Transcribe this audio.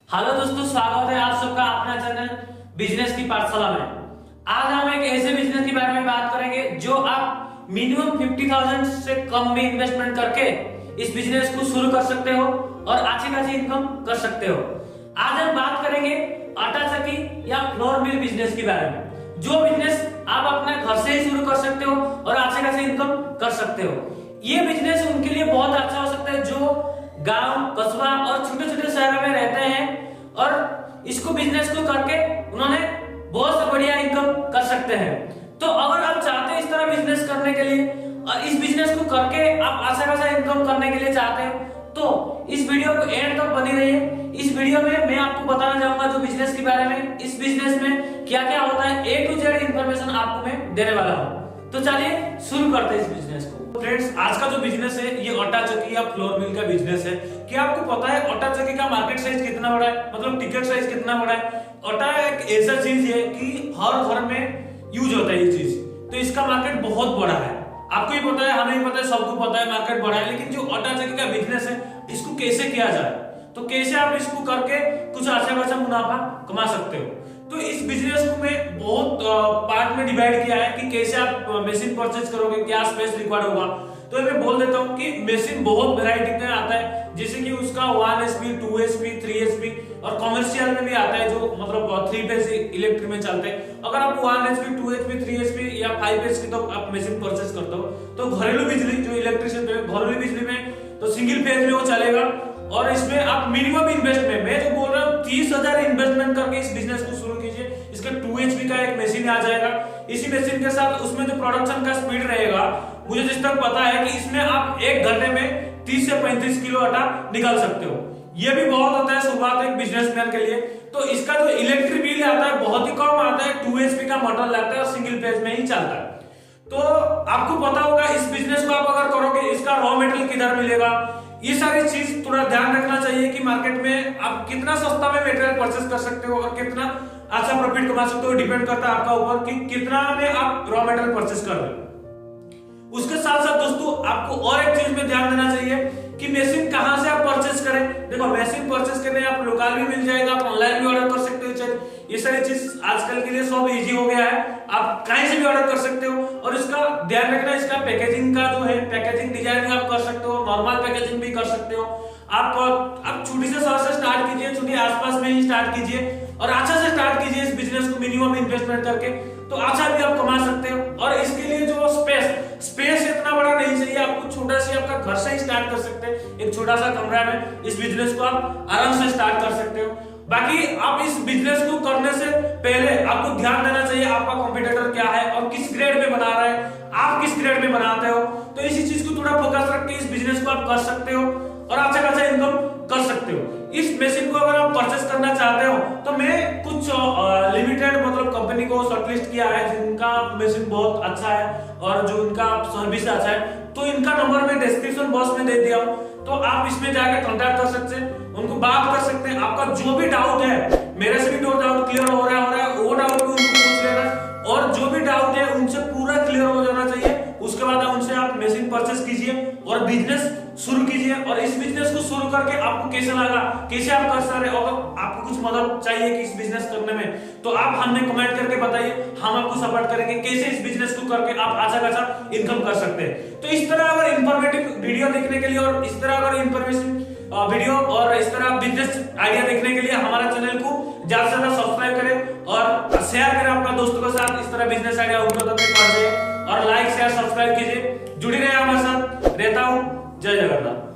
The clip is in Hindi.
हेलो दोस्तों, स्वागत है आप सबका अपना चैनल बिजनेस की पाठशाला में। आज हम एक ऐसे बिजनेस के बारे में बात करेंगे जो आप मिनिमम 50,000 से कम में इन्वेस्टमेंट करके इस बिजनेस को शुरू कर सकते हो और अच्छी खासी इनकम कर सकते हो। आज हम बात करेंगे आटा चक्की या फ्लोर मिल बिजनेस के बारे में, जो बिजनेस आप अपने घर से ही शुरू कर सकते हो और अच्छी खासी इनकम कर सकते हो। ये बिजनेस उनके लिए बहुत अच्छा हो सकता है जो गांव, कस्बा और छोटे छोटे शहरों में रहते हैं और इसको बिजनेस को करके उन्होंने बहुत बढ़िया इनकम कर सकते हैं। तो अगर आप चाहते हैं इस तरह बिजनेस करने के लिए और इस बिजनेस को करके आप अच्छा खासा इनकम करने के लिए चाहते हैं तो इस वीडियो को एंड तक बनी रहिए। इस वीडियो में मैं आपको बताना चाहूंगा जो बिजनेस के बारे में, इस बिजनेस में क्या क्या होता है, A to Z इंफॉर्मेशन आपको मैं देने वाला हूँ। तो चलिए शुरू करते हैं इस बिजनेस को। फ्रेंड्स, आज का जो बिजनेस है ये आटा चक्की या फ्लोर मिल का बिजनेस है। क्या आपको पता है आटा चक्की का मार्केट साइज कितना बड़ा है, मतलब टिकट साइज कितना बड़ा है? आटा एक ऐसा चीज है कि हर घर में यूज होता है ये चीज, तो इसका मार्केट बहुत बड़ा है। आपको ही पता है, हमें भी पता है, सबको पता है मार्केट बड़ा है। लेकिन जो आटा चक्की का बिजनेस है इसको कैसे किया जाए, तो कैसे आप इसको करके कुछ अच्छा खासा मुनाफा कमा सकते हो। तो इस बिजनेस को मैं बहुत पार्ट में डिवाइड किया है कि कैसे आप मशीन परचेज करोगे, क्या स्पेस रिक्वायर्ड होगा। तो मैं बोल देता हूँ कि मशीन बहुत वैरायटी में आता है, जैसे कि उसका 1 HP, 2 HP, 3 HP और कमर्शियल में भी आता है जो मतलब 3 फेज इलेक्ट्रिक में चलते हैं। अगर आप 1 HP, 2 HP, 3 HP या 5 HP की तो आप मशीन परचेज करते हो तो घरेलू बिजली जो इलेक्ट्रिशियन घरेलू बिजली में तो सिंगल फेज में वो चलेगा। और इसमें आप मिनिमम इन्वेस्टमेंट, मैं जो बोल रहा हूँ 30,000 इन्वेस्टमेंट करके इस बिजनेस को शुरू कीजिए। इसका 2 HP का एक मशीन आ जाएगा। इसी मशीन के साथ उसमें जो प्रोडक्शन का स्पीड रहेगा, मुझे जिस तक पता है कि इसमें आप 1 घंटे में 30 से 35 किलो आटा निकाल सकते हो। ये भी बहुत होता है शुरुआत एक बिजनेसमैन के लिए। तो इसका जो इलेक्ट्रिक बिल आता है बहुत ही कम आता है, 2 HP का मोटर लगता है और सिंगल फेज में ही चलता है। तो आपको पता होगा इस बिजनेस को आप अगर करोगे इसका रॉ मटेरियल किधर मिलेगा, ये सारी चीज थोड़ा ध्यान रखना चाहिए कि मार्केट में आप कितना सस्ता में मटेरियल परचेस कर सकते हो और कितना अच्छा प्रॉफिट कमा सकते हो। डिपेंड करता है आपका ऊपर कि कितना में आप रॉ मटेरियल परचेस कर रहे हो। उसके साथ साथ दोस्तों आपको और एक चीज में ध्यान देना चाहिए कि मशीन कहां से आप परचेस करें। देखो, मशीन परचेस करने आप लोकल भी मिल जाएगा, आप ऑनलाइन भी ऑर्डर कर सकते हो। ये सारी चीज आजकल के लिए सब इजी हो गया है, आप कहीं से भी ऑर्डर कर सकते हो। और इसका ध्यान रखना, इसका पैकेजिंग का जो है पैकेजिंग डिजाइन आप कर सकते हो, नॉर्मल पैकेजिंग भी कर सकते हो। आप छोटी से शहर से स्टार्ट कीजिए, छोटी आसपास में ही स्टार्ट कीजिए और अच्छा से स्टार्ट कीजिए इस बिजनेस को मिनिमम इन्वेस्टमेंट करके, तो अच्छा भी आप कमा सकते हो। और इसके लिए जो स्पेस इतना बड़ा नहीं चाहिए, आपको छोटा सा आपका घर से ही स्टार्ट कर सकते हैं। एक छोटा सा कमरा में इस बिजनेस को आप आराम से स्टार्ट कर सकते हो। बाकी आप इस बिजनेस को करने से पहले आपको ध्यान देना चाहिए आपका कॉम्पिटिटर क्या है और किस ग्रेड में बना रहा है, आप किस ग्रेड में बनाते हो। तो इसी चीज को थोड़ा फोकस रख के इस बिजनेस को आप कर सकते हो और अच्छा खासा इनकम कर सकते हो। इस मशीन को अगर आप परचेस करना चाहते हो तो मैं कुछ लिमिटेड मतलब कंपनी को शॉर्टलिस्ट किया है जिनका मशीन बहुत अच्छा है और जो उनका सर्विस अच्छा है, तो इनका नंबर मैं डिस्क्रिप्शन बॉक्स में दे दिया हूं, तो आप इसमें जाकर कांटेक्ट कर सकते हैं, उनको बात कर सकते हैं। आपका जो भी डाउट है, मेरे से भी जो डाउट क्लियर हो रहा है वो डाउट भी उनको पूछ लेना और जो भी डाउट है उनसे पूरा क्लियर हो जाना चाहिए। उसके बाद उनसे आप मशीन परचेस कीजिए और बिजनेस शुरू कीजिए। और इस बिजनेस को शुरू करके आपको कैसा लगा, कैसे आप कर सकते हैं, अगर आपको कुछ मदद चाहिए कि इस बिजनेस करने में तो आप हमें कमेंट करके बताइए, हम आपको सपोर्ट करेंगे कैसे इस बिजनेस को करके आप अच्छा खासा इनकम कर सकते हैं। तो इस तरह अगर इंफॉर्मेटिव वीडियो देखने के लिए और इस तरह अगर इंफॉर्मेशन वीडियो और इस तरह बिजनेस आइडिया देखने के लिए हमारा चैनल को ज्यादा से ज्यादा सब्सक्राइब करें और शेयर करें अपना दोस्तों के साथ। इस तरह बिजनेस आइडिया उनको तक पहुंचे और लाइक शेयर सब्सक्राइब कीजिए। जुड़ी रहे हमारे साथ, रहता हूं। जय जगन्नाथ।